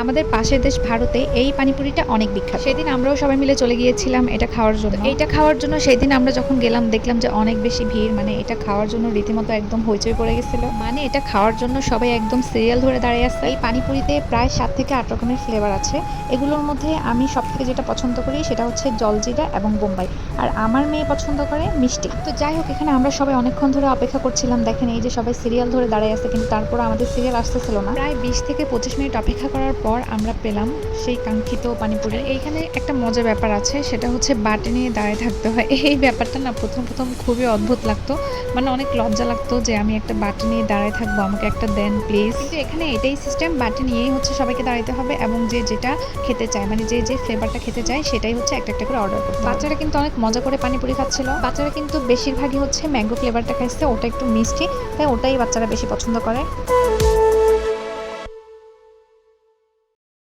আমাদের পাশের দেশ ভারতে এই পানিপুরিটা অনেক বিখ্যাত। সেদিন আমরাও সবাই মিলে চলে গিয়েছিলাম এটা খাওয়ার জন্য। এইটা খাওয়ার জন্য সেদিন আমরা যখন গেলাম দেখলাম যে অনেক বেশি ভিড়, মানে এটা খাওয়ার জন্য রীতিমতো একদম হইচই পড়ে গেছিল। মানে এটা খাওয়ার জন্য সবাই একদম সিরিয়াল ধরে দাঁড়িয়ে আছে। এই পানিপুরিতে প্রায় 7 থেকে 8 রকমের ফ্লেভার আছে। এগুলোর মধ্যে আমি সবথেকে যেটা পছন্দ করি সেটা হচ্ছে জলজিরা এবং বোম্বাই। আর আমার মেয়ে পছন্দ করে মিষ্টি। তো যাই হোক, এখানে আমরা সবাই অনেকক্ষণ ধরে অপেক্ষা করছিলাম। দেখেন এই যে সবাই সিরিয়াল ধরে দাঁড়িয়ে আছে, কিন্তু তারপর আমাদের সিরিয়াল আসতেছিল না। প্রায় 20 থেকে 25 মিনিট অপেক্ষা করার পর আমরা পেলাম সেই কাঙ্ক্ষিত পানিপুরি। এইখানে একটা মজার ব্যাপার আছে, সেটা হচ্ছে বাটি নিয়ে দাঁড়িয়ে থাকতে হয়। এই ব্যাপারটা না প্রথম প্রথম খুবই অদ্ভুত লাগতো, মানে অনেক লজ্জা লাগতো যে আমি একটা বাটি নিয়ে দাঁড়িয়ে থাকবো, আমাকে একটা দেন প্লিজ। কিন্তু এখানে এটাই সিস্টেম, বাটি নিয়েই হচ্ছে সবাইকে দাঁড়াতে হবে এবং যে যেটা খেতে চায়, মানে যে যে ফ্লেভারটা খেতে চায় সেটাই হচ্ছে একটা একটা করে অর্ডার করতে হবে। বাচ্চারা কিন্তু অনেক মজা করে পানিপুরি খাচ্ছিল। বাচ্চারা কিন্তু বেশিরভাগই হচ্ছে ম্যাঙ্গো ফ্লেভারটা খাইছে, ওটা একটু মিষ্টি, তাই ওটাই বাচ্চারা বেশি পছন্দ করে।